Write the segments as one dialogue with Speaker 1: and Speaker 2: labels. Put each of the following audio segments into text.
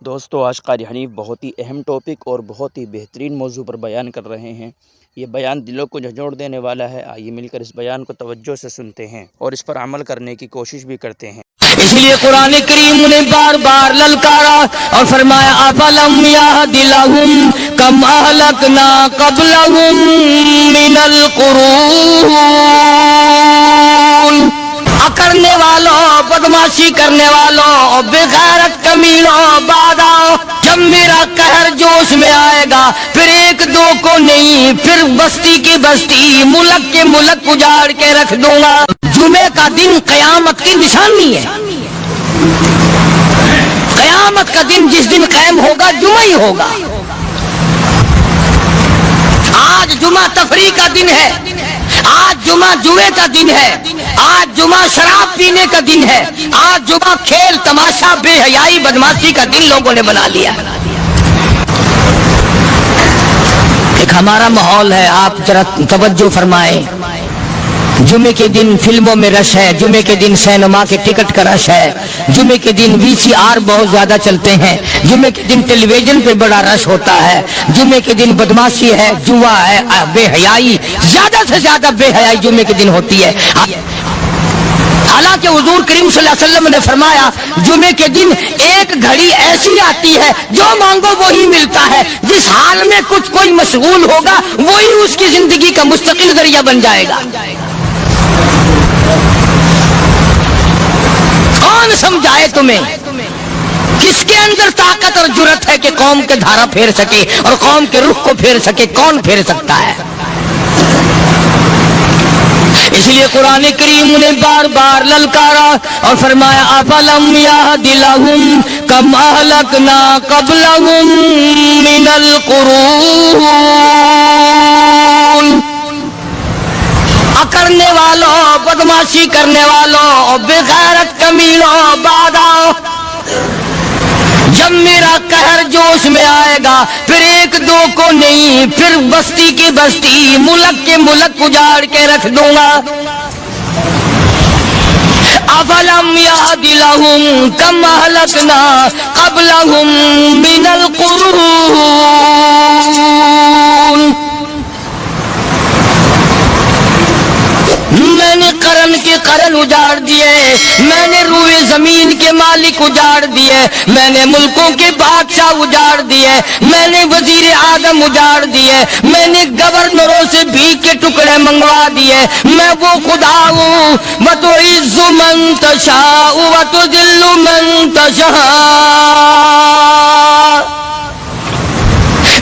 Speaker 1: دوستو آج قاری حنیف بہت ہی اہم ٹاپک اور بہت ہی بہترین موضوع پر بیان کر رہے ہیں۔ یہ بیان دلوں کو جھنجھوڑ دینے والا ہے۔ آئیے مل کر اس بیان کو توجہ سے سنتے ہیں اور اس پر عمل کرنے کی کوشش بھی کرتے ہیں۔
Speaker 2: اس لیے قرآن کریم نے بار بار للکارا اور فرمایا افلم یہد لہم کم اہلکنا قبلہم من القرون، کرنے والوں، بدماشی کرنے والوں، بغیرت کمینوں، بعد آؤ جب میرا قہر جوش میں آئے گا، پھر ایک دو کو نہیں، پھر بستی کی بستی، ملک کے ملک اجاڑ کے رکھ دوں گا۔ جمعے کا دن قیامت کی نشانی ہے۔ قیامت کا دن جس دن قائم ہوگا جمعہ ہی ہوگا۔ آج جمعہ تفریح کا دن ہے، آج جمعہ جوئے کا دن ہے، آج جمعہ شراب پینے کا دن ہے، آج جمعہ کھیل تماشا بے حیائی بدماشی کا دن لوگوں نے بنا لیا۔ ایک ہمارا ماحول ہے، آپ ذرا توجہ فرمائیں۔ جمعے کے دن فلموں میں رش ہے، جمعے کے دن سینما کے ٹکٹ کا رش ہے، جمعے کے دن VCR بہت زیادہ چلتے ہیں، جمعے کے دن ٹیلی ویژن پہ بڑا رش ہوتا ہے، جمعے کے دن بدماشی ہے، جوا ہے، بے حیائی، زیادہ سے زیادہ بے حیائی جمعے کے دن ہوتی ہے۔ حالانکہ حضور کریم صلی اللہ علیہ وسلم نے فرمایا جمعے کے دن ایک گھڑی ایسی آتی ہے جو مانگو وہی ملتا ہے، جس حال میں کچھ کوئی مشغول ہوگا وہی اس کی زندگی کا مستقل ذریعہ بن جائے گا۔ کون سمجھائے تمہیں کس کے اندر طاقت اور جرت ہے کہ قوم کے دھارا پھیر سکے اور قوم کے رخ کو پھیر سکے؟ کون پھیر سکتا ہے؟ اس لیے قرآن کریم نے بار بار للکارا اور فرمایا افلم یہد لہم کم اہلکنا قبلہم من القرون، کرنے والوں، بدماشی کرنے والوں، بغیرت کمینوں، بعد آؤ جب میرا قہر جوش میں آئے گا، پھر ایک دو کو نہیں، پھر بستی کی بستی، ملک کے ملک اجاڑ کے رکھ دوں گا۔ افلم یہد لہم کم اہلکنا قبلہم من القرون، میں نے قرن کے قرن اجاڑ دیے، میں نے روئے زمین کے مالک اجاڑ دیے، میں نے ملکوں کے بادشاہ اجاڑ دیے، میں نے وزیر اعظم اجاڑ دیے، میں نے گورنروں سے بھیک کے ٹکڑے منگوا دیے۔ میں وہ خدا ہوں وتعز من تشاء وتذل من تشاء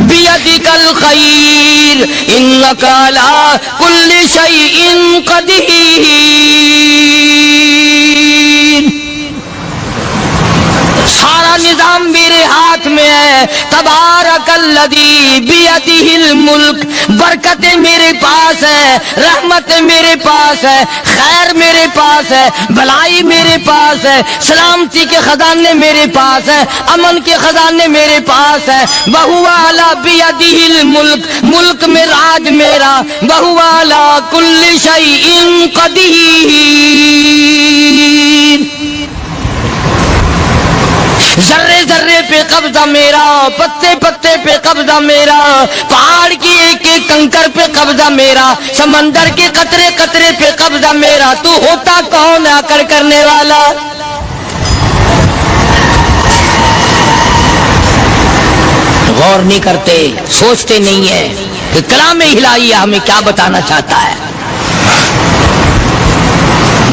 Speaker 2: بیدک الخیر انک علی کل شیء قدیر۔ سارا نظام میرے ہاتھ میں ہے۔ تبارک الذی بیدہ الملک، برکتیں میرے پاس ہے، رحمتیں میرے پاس ہے، خیر میرے پاس ہے، بھلائی میرے پاس ہے، سلامتی کے خزانے میرے پاس ہے، امن کے خزانے میرے پاس ہے۔ وہو علی بیدہ الملک، ملک میں راج میرا، وہو علی کل شیء قدیر۔ ذرے ذرے پہ قبضہ میرا، پتے پتے پہ قبضہ میرا، پہاڑ کی ایک ایک کنکر پہ قبضہ میرا، سمندر کے قطرے قطرے پہ قبضہ میرا۔ تو ہوتا کون آ کر کرنے والا؟ غور نہیں کرتے، سوچتے نہیں ہیں کہ کلام الہیہ ہمیں کیا بتانا چاہتا ہے۔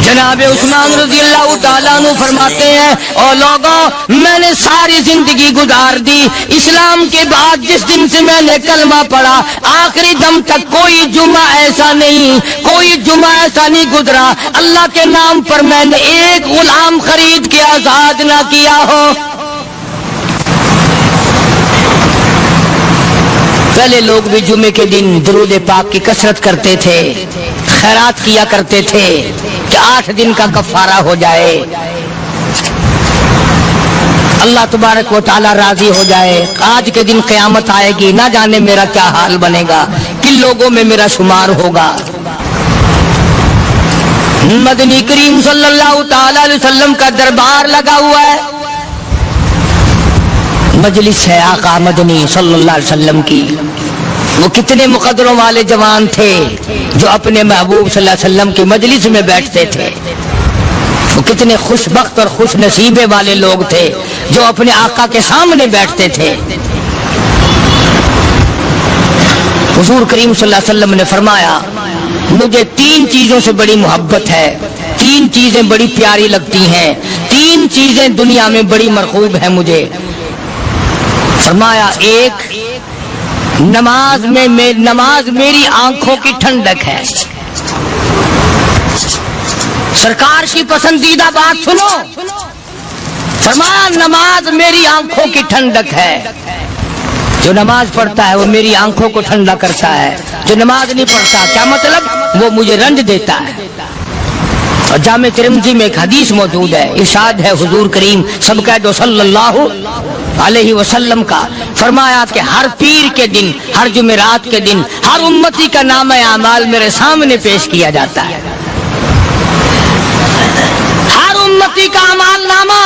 Speaker 2: جناب عثمان رضی اللہ تعالیٰ عنہ فرماتے ہیں اور لوگوں میں نے ساری زندگی گزار دی، اسلام کے بعد جس دن سے میں نے کلمہ پڑھا آخری دم تک کوئی جمعہ ایسا نہیں، کوئی جمعہ ایسا نہیں گزرا اللہ کے نام پر میں نے ایک غلام خرید کے آزاد نہ کیا ہو۔ پہلے لوگ بھی جمعے کے دن درود پاک کی کثرت کرتے تھے، خیرات کیا کرتے تھے کہ 8 دن کا کفارہ ہو جائے، اللہ تبارک و تعالی راضی ہو جائے۔ آج کے دن قیامت آئے گی، نہ جانے میرا کیا حال بنے گا، کن لوگوں میں میرا شمار ہوگا۔ مدنی کریم صلی اللہ تعالی علیہ وسلم کا دربار لگا ہوا ہے، مجلس ہے آقا مدنی صلی اللہ علیہ وسلم کی. وہ کتنے مقدروں والے جوان تھے جو اپنے محبوب صلی اللہ علیہ وسلم کی مجلس میں بیٹھتے تھے. وہ کتنے خوش بخت اور خوش نصیبے والے لوگ تھے جو اپنے آقا کے سامنے بیٹھتے تھے. حضور کریم صلی اللہ علیہ وسلم نے فرمایا مجھے 3 چیزوں سے بڑی محبت ہے, 3 چیزیں بڑی پیاری لگتی ہیں, 3 چیزیں دنیا میں بڑی مرغوب ہیں مجھے. فرمایا ایک نماز میری آنکھوں کی ٹھنڈک ہے. سرکار کی پسندیدہ بات سنو, فرمایا نماز میری آنکھوں کی ٹھنڈک ہے. جو نماز پڑھتا ہے وہ میری آنکھوں کو ٹھنڈا کرتا ہے, جو نماز نہیں پڑھتا کیا مطلب وہ مجھے رنج دیتا ہے. اور جامع ترمذی میں ایک حدیث موجود ہے, ارشاد ہے حضور کریم سب کہہ دو صلی اللہ علیہ وسلم کا, فرمایا کہ ہر پیر کے دن, ہر جمعرات کے دن ہر امتی کا نامہ اعمال میرے سامنے پیش کیا جاتا ہے. ہر امتی کا اعمال نامہ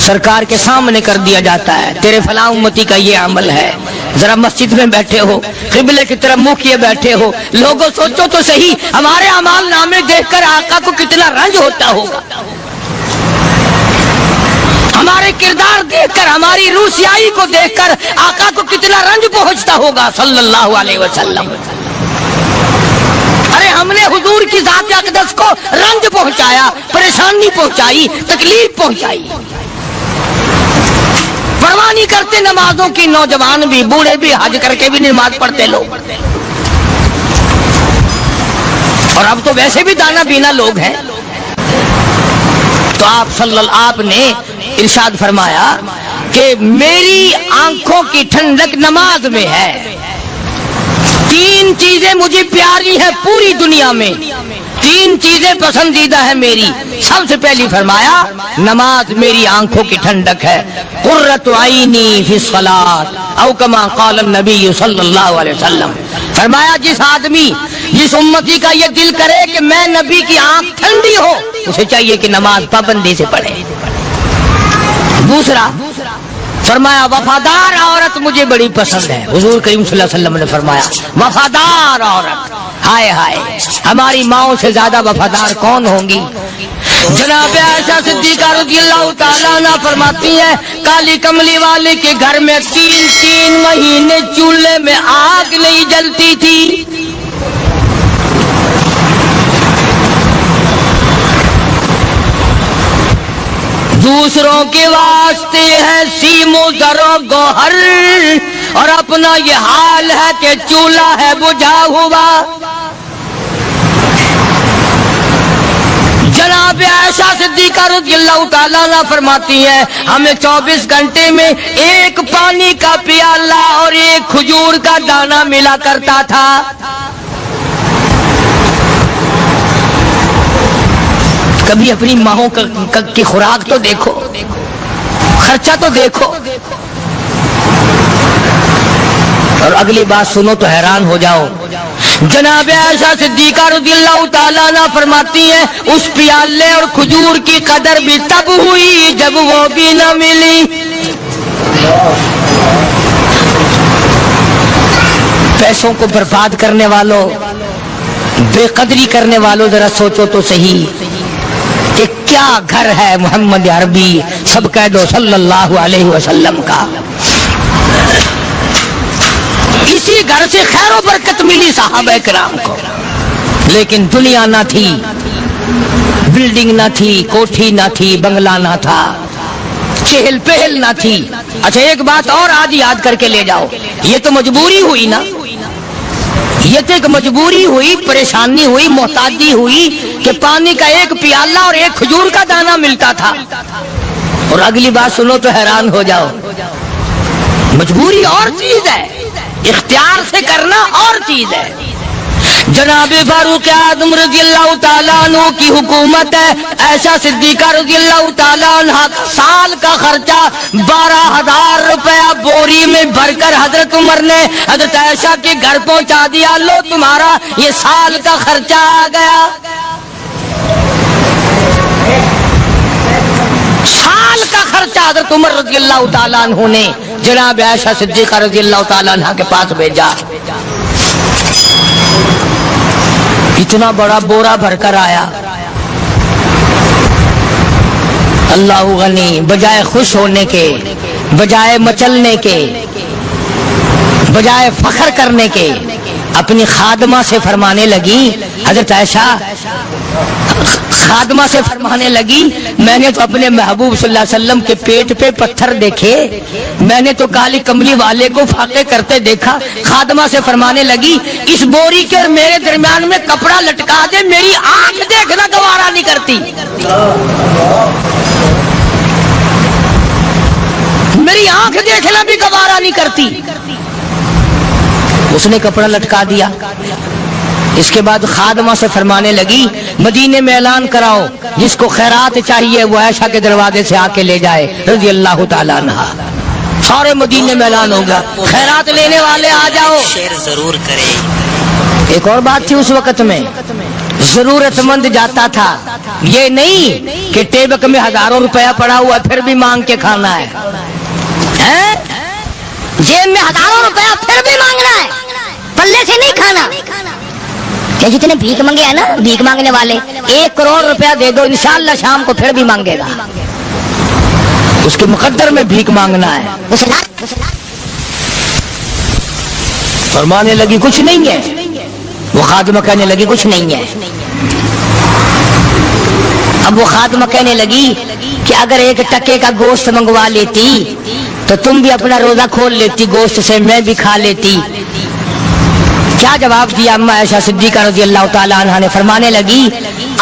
Speaker 2: سرکار کے سامنے کر دیا جاتا ہے. تیرے فلاں امتی کا یہ عمل ہے. ذرا مسجد میں بیٹھے ہو, قبلے کی طرف منہ کیے بیٹھے ہو, لوگوں سوچو تو صحیح ہمارے اعمال نامے دیکھ کر آقا کو کتنا رنج ہوتا ہوگا. ہمارے کردار دیکھ کر, ہماری روح سیاہی کو دیکھ کر آقا کو کتنا رنج پہنچتا ہوگا صلی اللہ علیہ وسلم. ارے ہم نے حضور کی ذات اقدس کو رنج پہنچایا, پریشانی پہنچائی, تکلیف پہنچائی. پرواہ نہیں کرتے نمازوں کی, نوجوان بھی بوڑھے بھی حج کر کے بھی نماز پڑھتے لوگ. اور اب تو ویسے بھی دانا بینا لوگ ہیں. تو آپ نے ارشاد فرمایا کہ میری آنکھوں کی ٹھنڈک نماز میں ہے. 3 چیزیں مجھے پیاری ہیں پوری دنیا میں, 3 چیزیں پسندیدہ ہیں میری. سب سے پہلی فرمایا نماز میری آنکھوں کی ٹھنڈک ہے. قرۃ عینی فی الصلاۃ او کما قال النبی صلی اللہ علیہ وسلم. فرمایا جس آدمی, جس امتی کا یہ دل کرے کہ میں نبی کی آنکھ ٹھنڈی ہو, اسے چاہیے کہ نماز پابندی سے پڑھے. دوسرا فرمایا وفادار عورت مجھے بڑی پسند ہے. حضور کریم صلی اللہ علیہ وسلم نے فرمایا وفادار عورت, ہائے ہائے ہماری ماؤں سے زیادہ وفادار کون ہوں گی. جناب عائشہ صدیقہ رضی اللہ تعالیٰ عنہ فرماتی ہیں کالی کملی والے کے گھر میں 3 مہینے چولہے میں آگ نہیں جلتی تھی. دوسروں کے واسطے ہے سیم و زر و گوہر, اور اپنا یہ حال ہے کہ چولہا ہے بجھا ہوا. جناب عائشہ صدیقہ رضی اللہ تعالیٰ عنہ فرماتی ہیں ہمیں 24 گھنٹے میں 1 پانی کا پیالہ اور 1 کھجور کا دانہ ملا کرتا تھا. کبھی اپنی ماہوں کی خوراک تو دیکھو, خرچہ تو دیکھو. اور اگلی بات سنو تو حیران ہو جاؤ. جناب عائشہ صدیقہ رضی اللہ تعالیٰ عنہ فرماتی ہیں اس پیالے اور کھجور کی قدر بھی تب ہوئی جب وہ بھی نہ ملی. پیسوں کو برباد کرنے والوں, بے قدری کرنے والوں, ذرا سوچو تو صحیح کہ کیا گھر ہے محمد عربی سب کہہ دو صلی اللہ علیہ وسلم کا. اسی گھر سے خیر و برکت ملی صحابہ کرام کو, لیکن دنیا نہ تھی, بلڈنگ نہ تھی, کوٹھی نہ تھی, بنگلہ نہ تھا, چہل پہل نہ تھی. اچھا ایک بات اور آج یاد کر کے لے جاؤ, یہ تو مجبوری ہوئی نا, یہ تو ایک مجبوری ہوئی, پریشانی ہوئی, محتاجی ہوئی کہ پانی کا 1 پیالہ اور 1 کھجور کا دانہ ملتا تھا. اور اگلی بات سنو تو حیران ہو جاؤ. مجبوری اور چیز ہے, اختیار سے کرنا اور چیز ہے. جناب فاروق اعظم رضی اللہ تعالیٰ عنہ کی حکومت ہے. عائشہ صدیقہ رضی اللہ تعالیٰ عنہ سال کا خرچہ 12,000 روپیہ بوری میں بھر کر حضرت عمر نے حضرت عائشہ کے گھر پہنچا دیا. لو تمہارا یہ سال کا خرچہ آ گیا. سال کا خرچہ حضرت عمر رضی اللہ تعالیٰ عنہ نے جناب عائشہ صدیقہ رضی اللہ تعالیٰ عنہ کے پاس بھیجا. اتنا بڑا بورا بھر کر آیا. اللہ غنی، بجائے خوش ہونے کے، بجائے مچلنے کے، بجائے فخر کرنے کے، اپنی خادمہ سے فرمانے لگی، حضرت عائشہ خادمہ سے فرمانے لگی، میں نے تو اپنے محبوب صلی اللہ علیہ وسلم کے پیٹ پہ پتھر دیکھے، میں نے تو کالی کملی والے کو فاقے کرتے دیکھا. خادمہ سے فرمانے لگی، اس بوری کے اور میرے درمیان میں کپڑا لٹکا دے، میری آنکھ دیکھنا گوارا نہیں کرتی، میری آنکھ دیکھنا بھی گوارا نہیں کرتی. اس نے کپڑا لٹکا دیا. اس کے بعد خادمہ سے فرمانے لگی، مدینے میں اعلان کراؤ، جس کو خیرات چاہیے وہ عائشہ کے دروازے سے آ کے لے جائے رضی اللہ تعالیٰ عنہ. سارے مدینے میں اعلان ہوگا، خیرات لینے والے آ جاؤ.
Speaker 3: شیئر ضرور کریں.
Speaker 2: ایک اور بات تھی اس وقت میں، ضرورت مند جاتا تھا، یہ نہیں کہ ٹیبک میں ہزاروں روپیہ پڑا ہوا پھر بھی مانگ کے کھانا ہے، جیب میں ہزاروں روپیہ پھر بھی مانگنا ہے، پلے سے نہیں کھانا. کہ جتنے بھیک مانگے ہیں نا، بھیک مانگنے والے، 1 کروڑ روپیہ دے دو، انشاءاللہ شام کو پھر بھی مانگے گا. اس کے مقدر میں بھیک مانگنا ہے. فرمانے لگی کچھ نہیں ہے. وہ خادمہ کہنے لگی کچھ نہیں ہے. اب وہ خادمہ کہنے لگی کہ اگر 1 ٹکے کا گوشت منگوا لیتی تو تم بھی اپنا روزہ کھول لیتی، گوشت سے میں بھی کھا لیتی. کیا جواب دیا اما عائشہ صدیقہ رضی اللہ تعالیٰ عنہ نے؟ فرمانے لگی،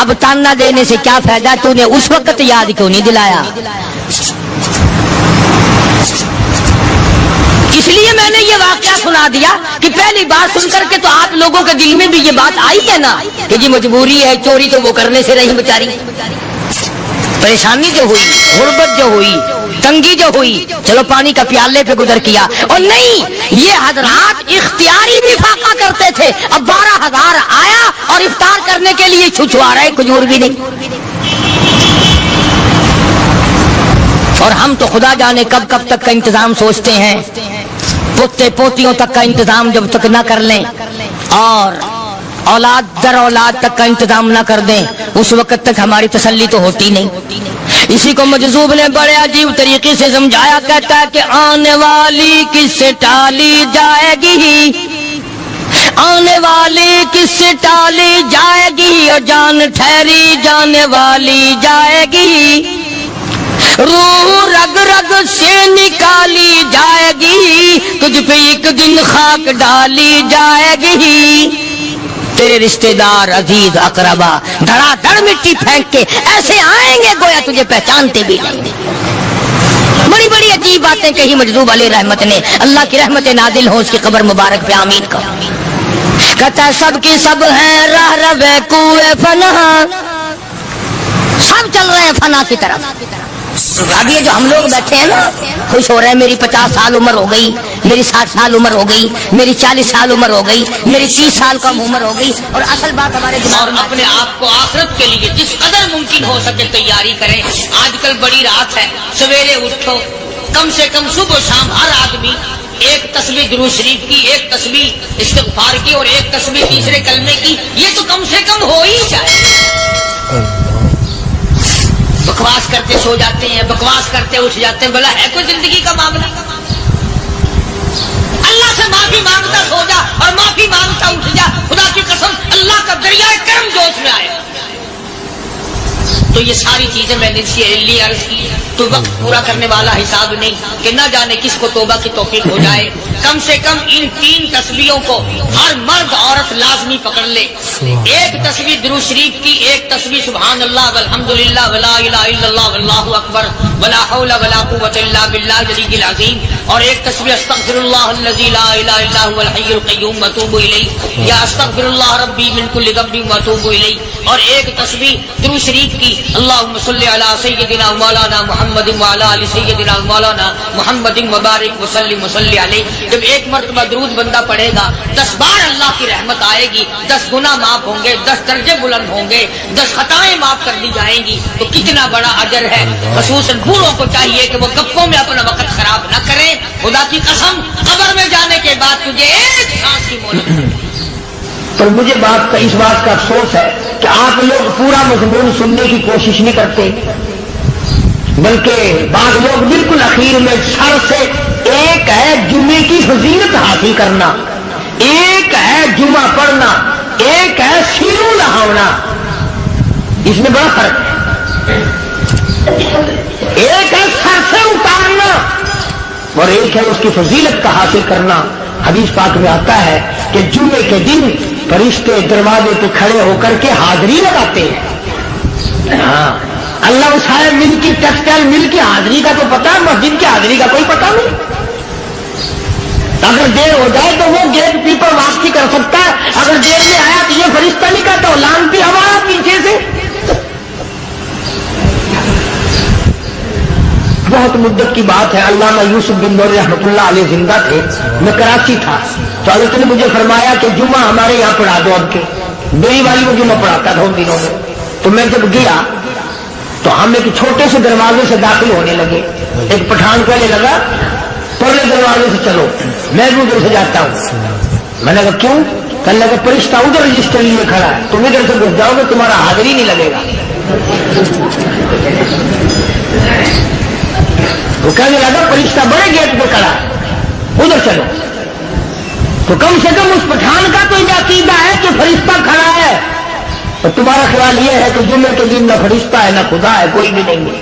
Speaker 2: اب تانا دینے سے کیا فائدہ، تو نے اس وقت یاد کیوں نہیں دلایا؟ اس لیے میں نے یہ واقعہ سنا دیا کہ پہلی بار سن کر کے تو آپ لوگوں کے دل میں بھی یہ بات آئی ہے نا کہ جی مجبوری ہے، چوری تو وہ کرنے سے رہی بیچاری، پریشانی جو ہوئی، غربت جو ہوئی، تنگی جو ہوئی، چلو پانی کا پیالے پہ گزر کیا. اور نہیں، یہ حضرات اختیاری بھی فاقہ کرتے تھے. اب 12,000 آیا اور افطار کرنے کے لیے چھچوا رہے، کھجور بھی نہیں. اور ہم تو خدا جانے کب کب تک کا انتظام سوچتے ہیں، پوتے پوتیوں تک کا انتظام جب تک نہ کر لیں اور اولاد در اولاد تک کا انتظام نہ کر دیں، اس وقت تک ہماری تسلی تو ہوتی نہیں. اسی کو مجذوب نے بڑے عجیب طریقے سے سمجھایا، کہتا ہے کہ آنے والی کس سے ٹالی جائے گی، آنے والی کس سے ٹالی جائے گی، اور جان ٹھہری جانے والی جائے گی، روح رگ رگ سے نکالی جائے گی، تجھ پہ ایک دن خاک ڈالی جائے گی. تیرے رشتہ دار عزیز اقربا دھڑا دھڑ مٹی پھینک کے ایسے آئیں گے گویا تجھے پہچانتے بھی نہیں. بڑی بڑی عجیب باتیں کہی مجذوب علیہ رحمت نے. اللہ کی رحمت نازل ہو اس کی قبر مبارک پہ، آمین کہو. کہتا ہے سب کی سب ہیں راہ روے کوئے فنا، سب چل رہے ہیں فنا کی طرف. اب یہ جو ہم لوگ بیٹھے ہیں نا، خوش ہو رہے ہیں، میری 50 سال عمر ہو گئی، میری 60 سال عمر ہو گئی، میری 40 سال عمر ہو گئی، میری 30 سال کم عمر ہو گئی. اور اصل بات ہمارے دماغ میں،
Speaker 4: اپنے آپ کو آخرت کے لیے جس قدر ممکن ہو سکے تیاری کریں. آج کل بڑی رات ہے، سویرے اٹھو، کم سے کم صبح و شام ہر آدمی 1 تسبیح درود شریف کی، 1 تسبیح استغفار کی، اور 1 تسبیح تیسرے کلمے کی. یہ تو کم سے کم ہو ہی جائے. بکواس کرتے سو جاتے ہیں، بکواس کرتے اٹھ جاتے ہیں، بلا ہے کوئی زندگی کا معاملہ؟ اللہ سے معافی مانگتا سو جا اور معافی مانگتا اٹھ جا. خدا کی قسم اللہ کا دریائے کرم جوش میں آئے. تو یہ ساری چیزیں میں نے اس لیے عرض کی. تو وقت پورا کرنے والا حساب نہیں کہ نہ جانے کس کو توبہ کی توفیق ہو جائے. کم سے کم ان 3 تسبیحوں کو ہر مرد عورت لازمی پکڑ لے. 1 تسبیح درود شریف کی، 1 تسبیح سبحان اللہ والحمدللہ ولا الہ الا اللہ واللہ اکبر ولا حول ولا قوۃ الا باللہ العلی العظیم، اور 1 تسبیح استغفر اللہ الذی لا الہ الا هو الحی القیوم واتوب الیہ، یا استغفر اللہ ربی من کل ذنب واتوب الیہ. اور 1 تسبیح درود شریف کی اللہم صلی علی سیدنا مولانا محمد وعلی آل سیدنا مولانا محمد وبارک وسلم وصلی علیہ. جب ایک مرتبہ درود بندہ پڑھے گا 10 بار اللہ کی رحمت آئے گی، 10 گناہ معاف ہوں گے، 10 درجے بلند ہوں گے، 10 خطائیں معاف کر دی جائیں گی، تو کتنا بڑا اجر ہے۔ خصوصاً بوڑھوں کو چاہیے کہ وہ گپوں میں اپنا وقت خراب نہ کریں۔ خدا کی قسم قبر میں جانے کے بعد تجھے ایک سانس کی مہلت ملے گی۔
Speaker 3: پر مجھے اس بات کا افسوس ہے کہ آپ لوگ پورا مضمون سننے کی کوشش نہیں کرتے، بلکہ بعض لوگ بالکل اخیر میں سر سے، ایک ہے جمعے کی فضیلت حاصل کرنا، ایک ہے جمعہ پڑھنا، ایک ہے سینوں نہانا، اس میں بڑا فرق ہے۔ ایک ہے سر سے اتارنا اور ایک ہے اس کی فضیلت کا حاصل کرنا۔ حدیث پاک میں آتا ہے کہ جمعے کے دن فرشتے دروازے پہ کھڑے ہو کر کے حاضری لگاتے ہیں۔ ہاں، اللہ صاحب مل کی ٹیکسٹائل مل کی حاضری کا تو پتا ہے، مسجد کی حاضری کا کوئی پتا نہیں۔ اگر دیر ہو جائے تو وہ گیٹ پیپر واپسی کر سکتا ہے، اگر دیر میں آیا تو یہ فرشتہ نہیں کہتا لانتی ہمارا پیچھے سے۔ بہت مدت کی بات ہے، علامہ یوسف بن نور رحمۃ اللہ علیہ زندہ تھے، میں کراچی تھا، تو حضرت نے مجھے فرمایا کہ جمعہ ہمارے یہاں پڑھا دو اب کے، میری والی کو جمعہ پڑھاتا تھا ان دنوں میں۔ تو میں جب گیا تو ہم ایک چھوٹے سے دروازے سے داخل ہونے لگے، ایک پٹھان کہنے لگا پرلے دروازے سے چلو، میں بھی ادھر سے جاتا ہوں۔ میں نے کہا کیوں؟ کہنے لگا فرشتہ ادھر رجسٹر لیے کھڑا ہے، تم ادھر سے گھس جاؤ گے تمہارا حاضری نہیں لگے گا۔ وہ کہنے لگا فرشتہ بڑے گیٹ پہ کھڑا ہے، ادھر چلو۔ تو کم سے کم اس پٹھان کا تو یہ عقیدہ ہے کہ فرشتہ کھڑا ہے، اور تمہارا خیال یہ ہے کہ جمعے کے دن نہ فرشتہ ہے نہ خدا ہے، کوئی بھی نہیں ہے۔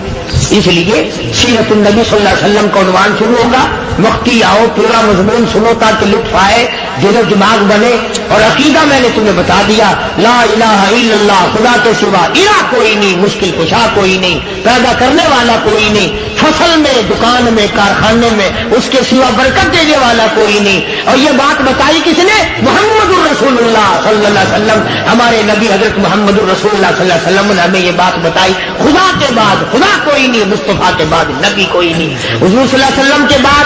Speaker 3: اس لیے سیرت النبی صلی اللہ علیہ وسلم کا عنوان شروع ہوگا، مختی آؤ پورا مضمون سنو تاکہ لطف آئے، دل و دماغ بنے۔ اور عقیدہ میں نے تمہیں بتا دیا، لا الہ الا اللہ، خدا کے سوا الہ کوئی نہیں، مشکل کشا کوئی نہیں، پیدا کرنے والا کوئی نہیں، فصل میں، دکان میں، کارخانے میں اس کے سوا برکت دینے والا کوئی نہیں۔ اور یہ بات بتائی کس نے؟ محمد الرسول اللہ صلی اللہ علیہ وسلم، ہمارے نبی حضرت محمد الرسول اللہ صلی اللہ علیہ وسلم نے ہمیں یہ بات بتائی، خدا کے بعد خدا کوئی نہیں، مصطفیٰ کے بعد نبی کوئی نہیں۔ حضور صلی اللہ علیہ وسلم کے بعد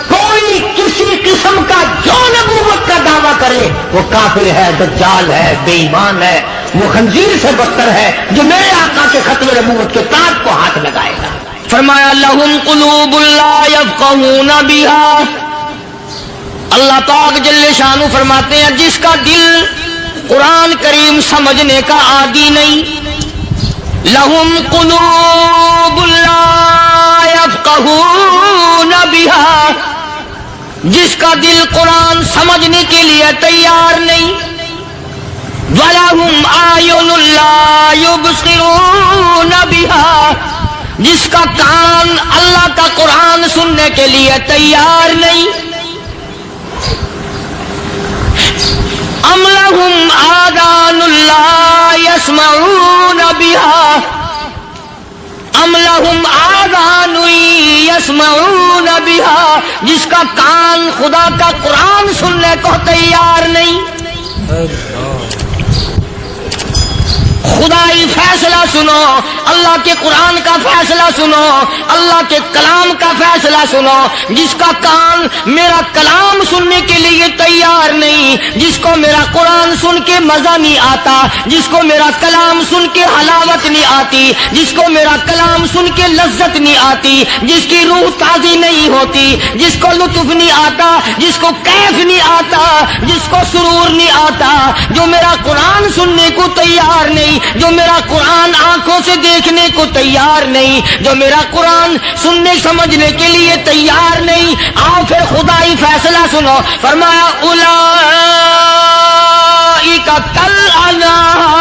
Speaker 3: کوئی کسی قسم کا جو نبوت کا دعویٰ کرے وہ کافر ہے، دجال ہے، بے ایمان ہے، وہ خنزیر سے بدتر ہے جو میرے آقا کے ختم نبوت کے تاج کو ہاتھ لگائے گا۔
Speaker 2: فرمایا لہم قلوب لا یفقہون بہا، اللہ پاک جل شانہ فرماتے ہیں جس کا دل قرآن کریم سمجھنے کا عادی نہیں، لہم قلوب لا یفقہون بہا، جس کا دل قرآن سمجھنے کے لیے تیار نہیں، وَلَهُمْ أَعْيُنٌ لَا يُبْصِرُونَ بِهَا، جس کا کان اللہ کا قرآن سننے کے لیے تیار نہیں، أَمْ لَهُمْ آذَانٌ لَا يَسْمَعُونَ بِهَا، أَمْ لَهُمْ آذَانٌ يَسْمَعُونَ بِهَا، جس کا کان خدا کا قرآن سننے کو تیار نہیں۔ خدائی فیصلہ سنو، اللہ کے قرآن کا فیصلہ سنو، اللہ کے کلام کا فیصلہ سنو، جس کا کان میرا کلام سننے کے لیے تیار نہیں، جس کو میرا قرآن سن کے مزہ نہیں آتا، جس کو میرا کلام سن کے حلاوت نہیں آتی، جس کو میرا کلام سن کے لذت نہیں آتی، جس کی روح تازی نہیں ہوتی، جس کو لطف نہیں آتا، جس کو کیف نہیں آتا، جس کو سرور نہیں آتا، جو میرا قرآن سننے کو تیار نہیں، جو میرا قرآن آنکھوں سے دیکھنے کو تیار نہیں، جو میرا قرآن سننے سمجھنے کے لیے تیار نہیں، آؤ پھر خدائی فیصلہ سنو۔ فرمایا اولئک کالانعام،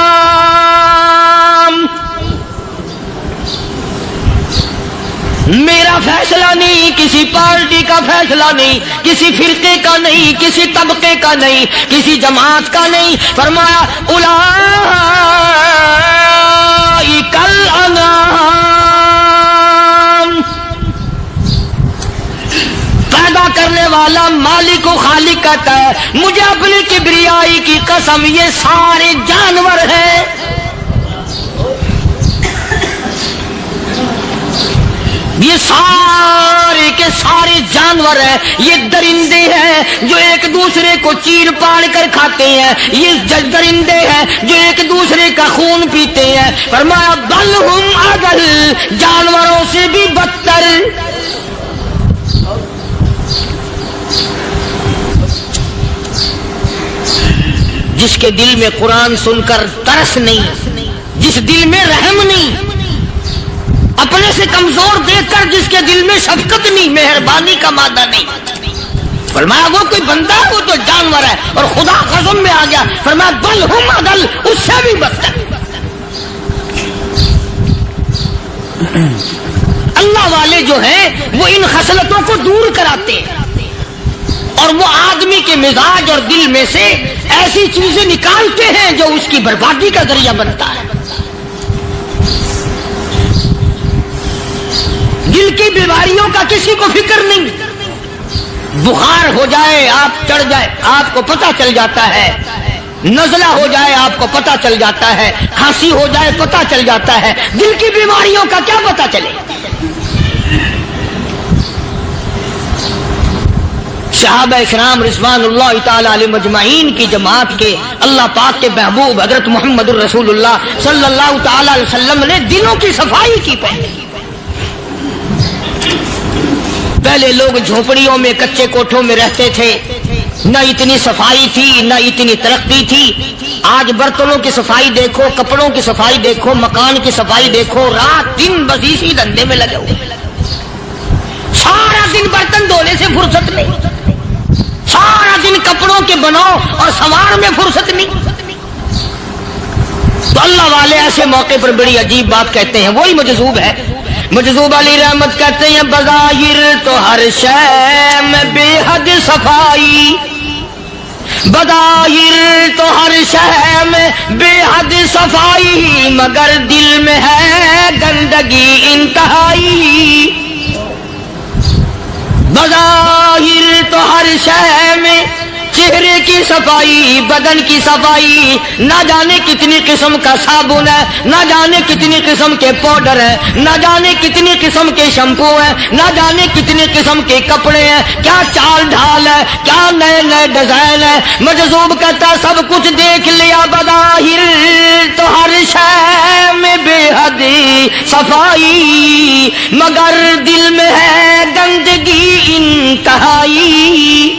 Speaker 2: میرا فیصلہ نہیں، کسی پارٹی کا فیصلہ نہیں، کسی فرقے کا نہیں، کسی طبقے کا نہیں، کسی جماعت کا نہیں۔ فرمایا اولئک الانعام، پیدا کرنے والا مالک و خالق کہتا ہے مجھے اپنی کبریائی کی قسم یہ سارے جانور ہیں۔ یہ سارے کے سارے جانور ہیں، یہ درندے ہیں جو ایک دوسرے کو چیر پاڑ کر کھاتے ہیں، یہ درندے ہیں جو ایک دوسرے کا خون پیتے ہیں۔ فرمایا بل ہم اضل، جانوروں سے بھی بدتر۔ جس کے دل میں قرآن سن کر ترس نہیں، جس دل میں رحم نہیں، اپنے سے کمزور دیکھ کر جس کے دل میں شفقت نہیں، مہربانی کا مادہ نہیں، فرمایا وہ کوئی بندہ ہے، وہ تو جانور ہے۔ اور خدا قسم میں آ گیا، فرمایا بل ہم اضل، اس سے بھی بدتر۔ اللہ والے جو ہیں وہ ان خصلتوں کو دور کراتے ہیں، اور وہ آدمی کے مزاج اور دل میں سے ایسی چیزیں نکالتے ہیں جو اس کی بربادی کا ذریعہ بنتا ہے۔ دل کی بیماریوں کا کسی کو فکر نہیں، بخار ہو جائے آپ چڑھ جائے آپ کو پتہ چل جاتا ہے، نزلہ ہو جائے آپ کو پتہ چل جاتا ہے، کھانسی ہو جائے پتہ چل جاتا ہے، دل کی بیماریوں کا کیا پتہ چلے؟ صحابہ اکرام رضوان اللہ تعالی علیہ مجمعین کی جماعت کے اللہ پاک کے محبوب حضرت محمد الرسول اللہ صلی اللہ تعالی علیہ وسلم نے دلوں کی صفائی کی۔ پہلے لوگ جھونپڑیوں میں کچے کوٹھوں میں رہتے تھے، نہ اتنی صفائی تھی نہ اتنی ترقی تھی۔ آج برتنوں کی صفائی دیکھو، کپڑوں کی صفائی دیکھو، مکان کی صفائی دیکھو، رات دن بس اسی دھندے میں لگے ہوئے، سارا دن برتن دھونے سے فرصت نہیں، سارا دن کپڑوں کے بناؤ اور سوار میں فرصت نہیں۔ تو اللہ والے ایسے موقع پر بڑی عجیب بات کہتے ہیں، وہی مجذوب ہے، مجذوب علی رحمت کہتے ہیں بظاہر تو ہر شے میں بے حد صفائی، بظاہر تو ہر شے میں بے حد صفائی، مگر دل میں ہے گندگی انتہائی۔ بظاہر تو ہر شے میں چہرے کی صفائی، بدن کی صفائی، نہ جانے کتنی قسم کا صابن ہے، نہ جانے کتنی قسم کے پاؤڈر ہے، نہ جانے کتنی قسم کے شیمپو ہیں، نہ جانے کتنی قسم کے کپڑے ہیں، کیا چال ڈھال ہے، کیا نئے نئے ڈیزائن ہے۔ مجذوب کہتا سب کچھ دیکھ لیا، بظاہر تو ہر شے میں بے حد صفائی، مگر دل میں ہے گندگی انتہائی۔